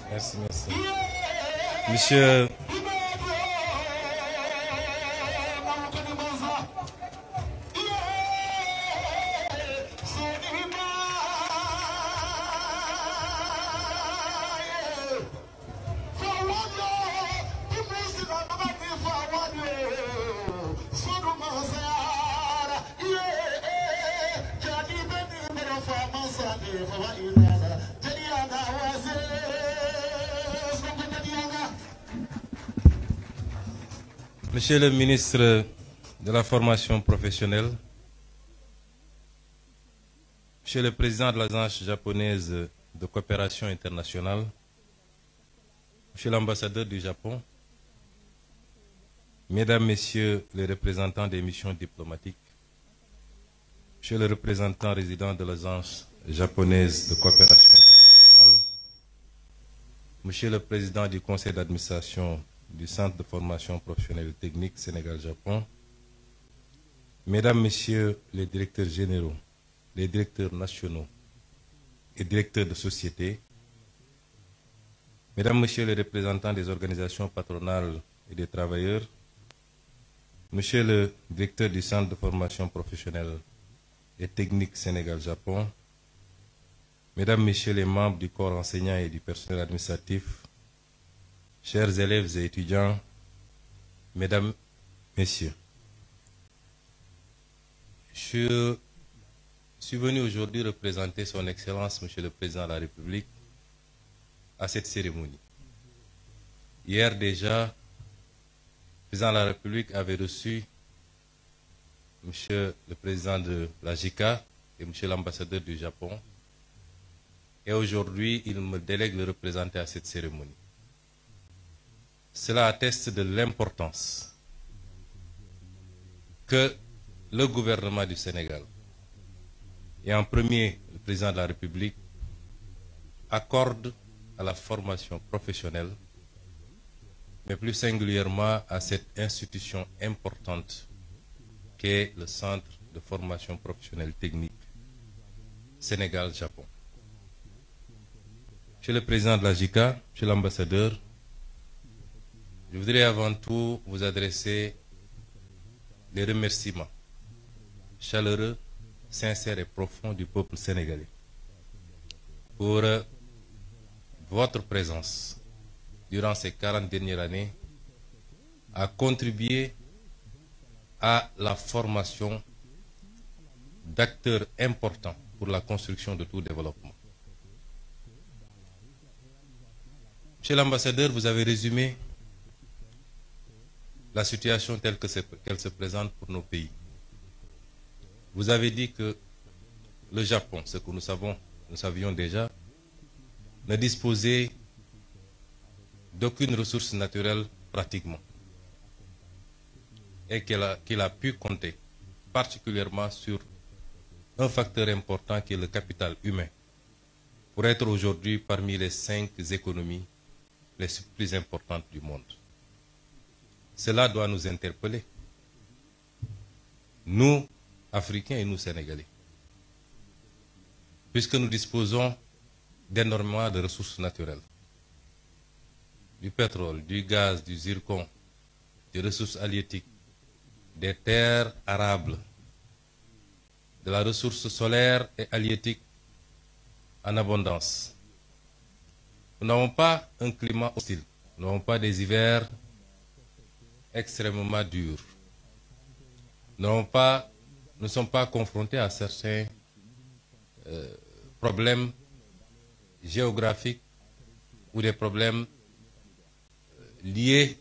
Merci, merci. Monsieur... Monsieur le ministre de la formation professionnelle, Monsieur le président de l'Agence japonaise de coopération internationale, Monsieur l'ambassadeur du Japon, Mesdames, Messieurs les représentants des missions diplomatiques, Monsieur le représentant résident de l'Agence japonaise de coopération internationale, Monsieur le président du conseil d'administration du Centre de formation professionnelle et technique Sénégal-Japon, Mesdames, Messieurs les directeurs généraux, les directeurs nationaux et directeurs de société, Mesdames, Messieurs les représentants des organisations patronales et des travailleurs, Monsieur le directeur du Centre de formation professionnelle et technique Sénégal-Japon, Mesdames, Messieurs les membres du corps enseignant et du personnel administratif, chers élèves et étudiants, Mesdames, Messieurs, je suis venu aujourd'hui représenter son Excellence, Monsieur le Président de la République, à cette cérémonie. Hier déjà, le Président de la République avait reçu Monsieur le Président de la JICA et Monsieur l'ambassadeur du Japon. Et aujourd'hui, il me délègue de le représenter à cette cérémonie. Cela atteste de l'importance que le gouvernement du Sénégal, et en premier le Président de la République, accorde à la formation professionnelle, mais plus singulièrement à cette institution importante qu'est le Centre de formation professionnelle technique Sénégal-Japon. Monsieur le Président de la JICA, Monsieur l'ambassadeur, je voudrais avant tout vous adresser des remerciements chaleureux, sincères et profonds du peuple sénégalais pour votre présence durant ces 40 dernières années à contribuer à la formation d'acteurs importants pour la construction de tout développement. Monsieur l'ambassadeur, vous avez résumé la situation telle qu'elle se présente pour nos pays. Vous avez dit que le Japon, ce que nous savions déjà, ne disposait d'aucune ressource naturelle pratiquement, et qu'il a pu compter particulièrement sur un facteur important qui est le capital humain, pour être aujourd'hui parmi les 5 économies les plus importantes du monde. Cela doit nous interpeller, nous, Africains et nous, Sénégalais, puisque nous disposons d'énormément de ressources naturelles, du pétrole, du gaz, du zircon, des ressources halieutiques, des terres arables, de la ressource solaire et halieutique en abondance. Nous n'avons pas un climat hostile, nous n'avons pas des hivers extrêmement durs. Nous ne sommes pas confrontés à certains problèmes géographiques ou des problèmes liés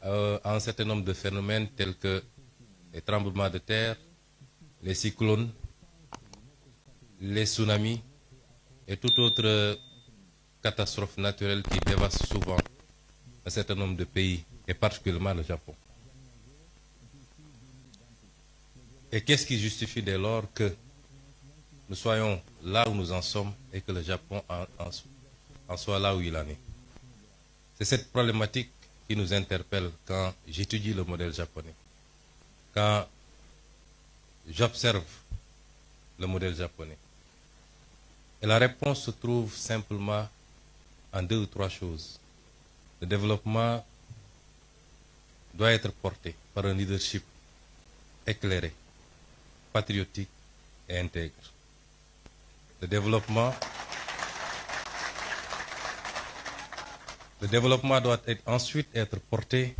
à un certain nombre de phénomènes tels que les tremblements de terre, les cyclones, les tsunamis et toute autre catastrophe naturelle qui dévaste souvent un certain nombre de pays, et particulièrement le Japon. Et qu'est-ce qui justifie dès lors que nous soyons là où nous en sommes et que le Japon en soit là où il en est? C'est cette problématique qui nous interpelle quand j'étudie le modèle japonais, quand j'observe le modèle japonais. Et la réponse se trouve simplement en 2 ou 3 choses. Le développement doit être porté par un leadership éclairé, patriotique et intègre. Le développement doit ensuite être porté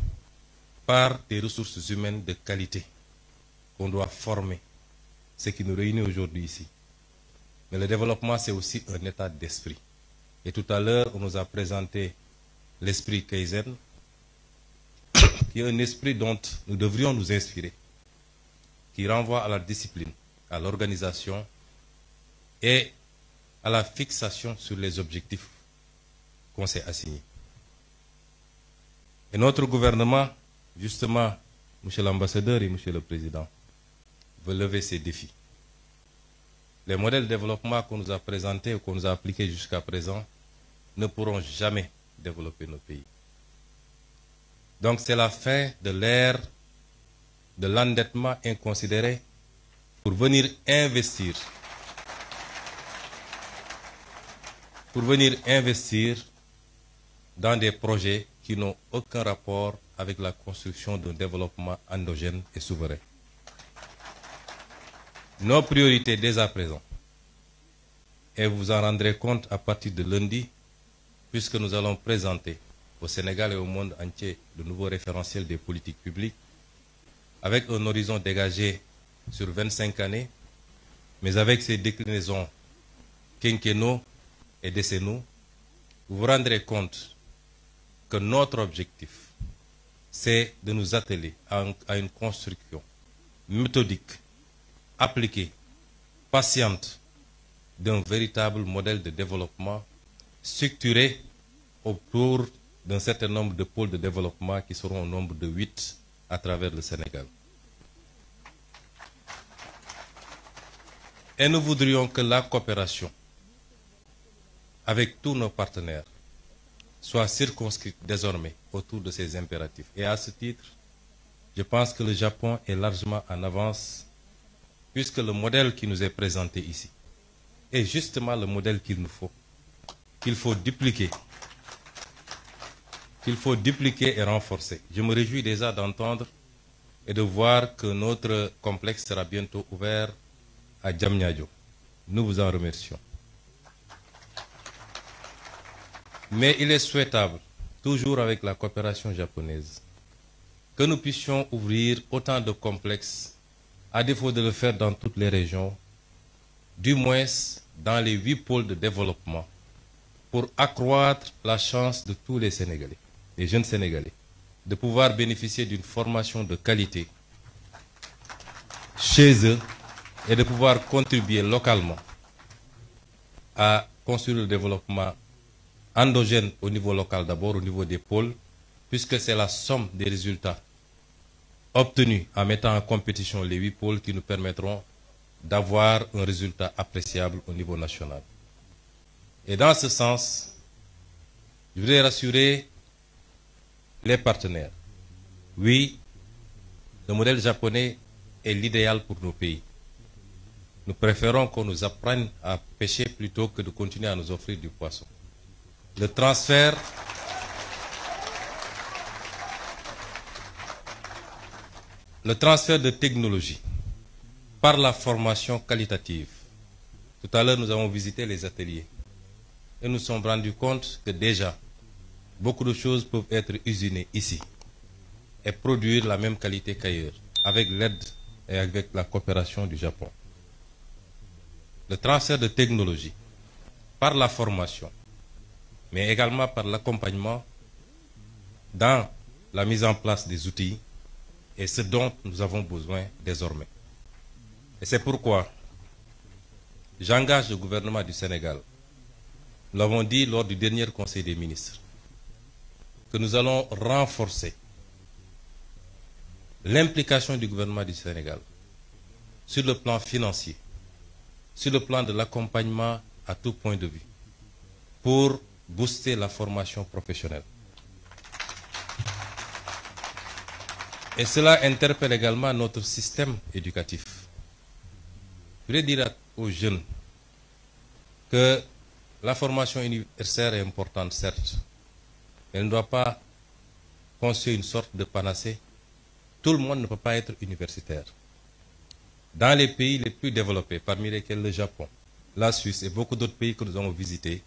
par des ressources humaines de qualité qu'on doit former, ce qui nous réunit aujourd'hui ici. Mais le développement, c'est aussi un état d'esprit. Et tout à l'heure, on nous a présenté l'esprit Kaizen, qui est un esprit dont nous devrions nous inspirer, qui renvoie à la discipline, à l'organisation et à la fixation sur les objectifs qu'on s'est assignés. Et notre gouvernement, justement, Monsieur l'ambassadeur et Monsieur le Président, veut lever ces défis. Les modèles de développement qu'on nous a présentés ou qu'on nous a appliqués jusqu'à présent ne pourront jamais développer nos pays. Donc c'est la fin de l'ère de l'endettement inconsidéré pour venir investir dans des projets qui n'ont aucun rapport avec la construction d'un développement endogène et souverain. Nos priorités dès à présent, et vous en rendrez compte à partir de lundi, puisque nous allons présenter au Sénégal et au monde entier le nouveau référentiel des politiques publiques, avec un horizon dégagé sur 25 années, mais avec ses déclinaisons quinquennaux et décennaux, vous vous rendrez compte que notre objectif, c'est de nous atteler à une construction méthodique, appliquée, patiente, d'un véritable modèle de développement structuré autour d'un certain nombre de pôles de développement qui seront au nombre de 8 à travers le Sénégal. Et nous voudrions que la coopération avec tous nos partenaires soit circonscrite désormais autour de ces impératifs. Et à ce titre, je pense que le Japon est largement en avance, puisque le modèle qui nous est présenté ici est justement le modèle qu'il nous faut, qu'il faut dupliquer et renforcer. Je me réjouis déjà d'entendre et de voir que notre complexe sera bientôt ouvert à Diamniadio. Nous vous en remercions. Mais il est souhaitable, toujours avec la coopération japonaise, que nous puissions ouvrir autant de complexes, à défaut de le faire dans toutes les régions, du moins dans les 8 pôles de développement, pour accroître la chance de tous les Sénégalais, les jeunes Sénégalais, de pouvoir bénéficier d'une formation de qualité chez eux et de pouvoir contribuer localement à construire le développement endogène au niveau local d'abord, au niveau des pôles, puisque c'est la somme des résultats obtenus en mettant en compétition les 8 pôles qui nous permettront d'avoir un résultat appréciable au niveau national. Et dans ce sens, je voudrais rassurer les partenaires. Oui, le modèle japonais est l'idéal pour nos pays. Nous préférons qu'on nous apprenne à pêcher plutôt que de continuer à nous offrir du poisson. Le transfert de technologie par la formation qualitative. Tout à l'heure, nous avons visité les ateliers et nous nous sommes rendus compte que déjà, beaucoup de choses peuvent être usinées ici et produire la même qualité qu'ailleurs, avec l'aide et avec la coopération du Japon. Le transfert de technologie par la formation, mais également par l'accompagnement dans la mise en place des outils, est ce dont nous avons besoin désormais. Et c'est pourquoi j'engage le gouvernement du Sénégal, nous l'avons dit lors du dernier Conseil des ministres, que nous allons renforcer l'implication du gouvernement du Sénégal sur le plan financier, sur le plan de l'accompagnement à tout point de vue, pour booster la formation professionnelle. Et cela interpelle également notre système éducatif. Je voudrais dire aux jeunes que la formation universitaire est importante, certes. Elle ne doit pas constituer une sorte de panacée. Tout le monde ne peut pas être universitaire. Dans les pays les plus développés, parmi lesquels le Japon, la Suisse et beaucoup d'autres pays que nous avons visités,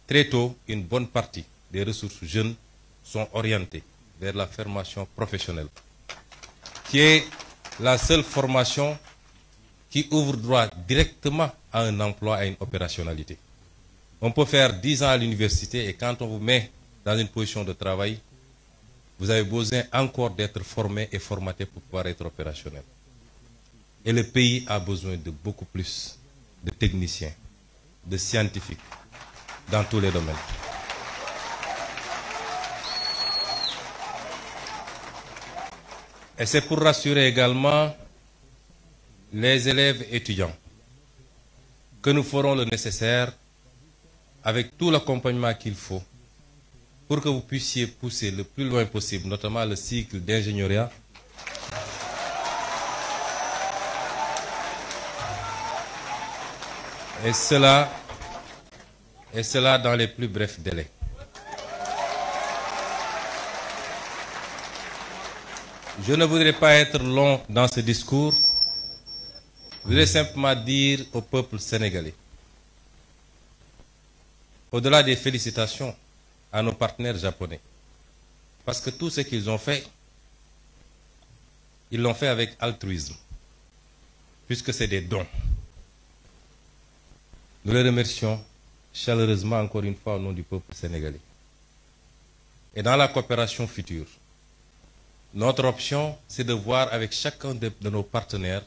très tôt, une bonne partie des ressources jeunes sont orientées vers la formation professionnelle, qui est la seule formation qui ouvre droit directement à un emploi, à une opérationnalité. On peut faire 10 ans à l'université et quand on vous met dans une position de travail, vous avez besoin encore d'être formé et formaté pour pouvoir être opérationnel. Et le pays a besoin de beaucoup plus de techniciens, de scientifiques, dans tous les domaines. Et c'est pour rassurer également les élèves étudiants que nous ferons le nécessaire avec tout l'accompagnement qu'il faut pour que vous puissiez pousser le plus loin possible, notamment le cycle d'ingénierie, et cela dans les plus brefs délais. Je ne voudrais pas être long dans ce discours. Je voudrais simplement dire au peuple sénégalais, au-delà des félicitations à nos partenaires japonais, parce que tout ce qu'ils ont fait, ils l'ont fait avec altruisme, puisque c'est des dons. Nous les remercions chaleureusement encore une fois au nom du peuple sénégalais. Et dans la coopération future, notre option, c'est de voir avec chacun de nos partenaires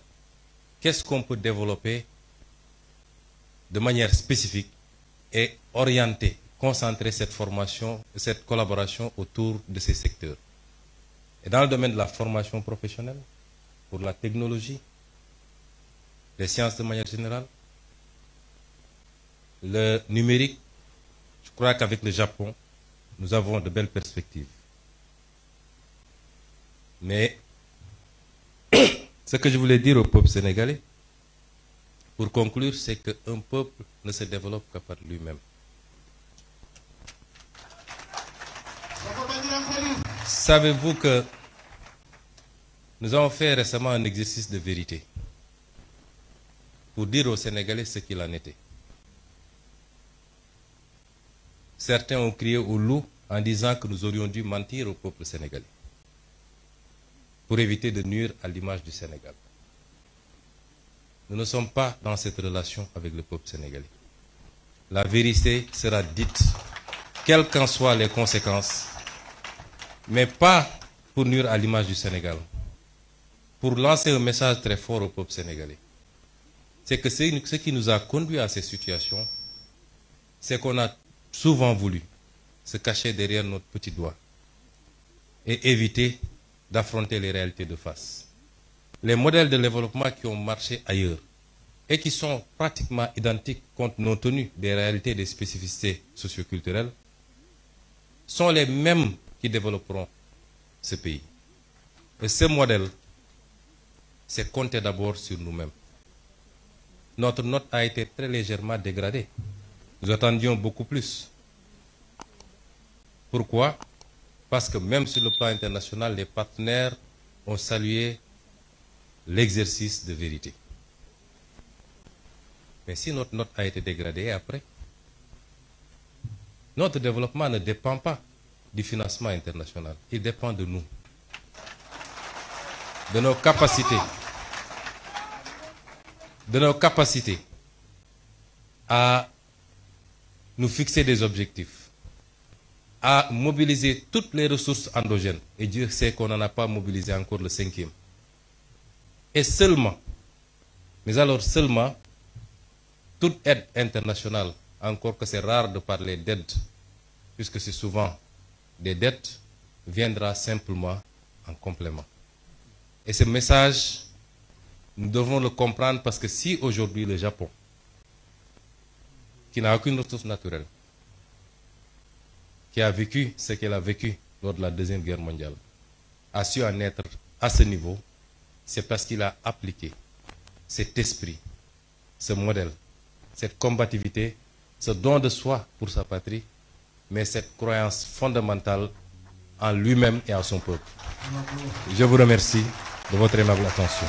qu'est-ce qu'on peut développer de manière spécifique et orienter, concentrer cette formation, cette collaboration autour de ces secteurs. Et dans le domaine de la formation professionnelle, pour la technologie, les sciences de manière générale, le numérique, je crois qu'avec le Japon, nous avons de belles perspectives. Mais ce que je voulais dire au peuple sénégalais, pour conclure, c'est qu'un peuple ne se développe que par lui-même. Savez-vous que nous avons fait récemment un exercice de vérité pour dire aux Sénégalais ce qu'il en était. Certains ont crié au loup en disant que nous aurions dû mentir au peuple sénégalais pour éviter de nuire à l'image du Sénégal. Nous ne sommes pas dans cette relation avec le peuple sénégalais. La vérité sera dite, quelles qu'en soient les conséquences, mais pas pour nuire à l'image du Sénégal, pour lancer un message très fort au peuple sénégalais. C'est que ce qui nous a conduit à ces situations, c'est qu'on a souvent voulu se cacher derrière notre petit doigt et éviter d'affronter les réalités de face. Les modèles de développement qui ont marché ailleurs et qui sont pratiquement identiques compte tenu des réalités et des spécificités socioculturelles sont les mêmes qui développeront ce pays. Et ce modèle, c'est compter d'abord sur nous-mêmes. Notre note a été très légèrement dégradée. Nous attendions beaucoup plus. Pourquoi? Parce que même sur le plan international, les partenaires ont salué l'exercice de vérité. Mais si notre note a été dégradée après, notre développement ne dépend pas du financement international. Il dépend de nous, de nos capacités à nous fixer des objectifs, à mobiliser toutes les ressources endogènes. Et Dieu sait qu'on n'en a pas mobilisé encore le 5e. Et seulement, mais alors seulement, toute aide internationale, encore que c'est rare de parler d'aide, puisque c'est souvent des dettes, viendra simplement en complément. Et ce message, nous devons le comprendre parce que si aujourd'hui le Japon, qui n'a aucune ressource naturelle, qui a vécu ce qu'elle a vécu lors de la Deuxième Guerre mondiale, a su en être à ce niveau, c'est parce qu'il a appliqué cet esprit, ce modèle cette combativité, ce don de soi pour sa patrie, mais cette croyance fondamentale en lui-même et en son peuple. Je vous remercie de votre aimable attention.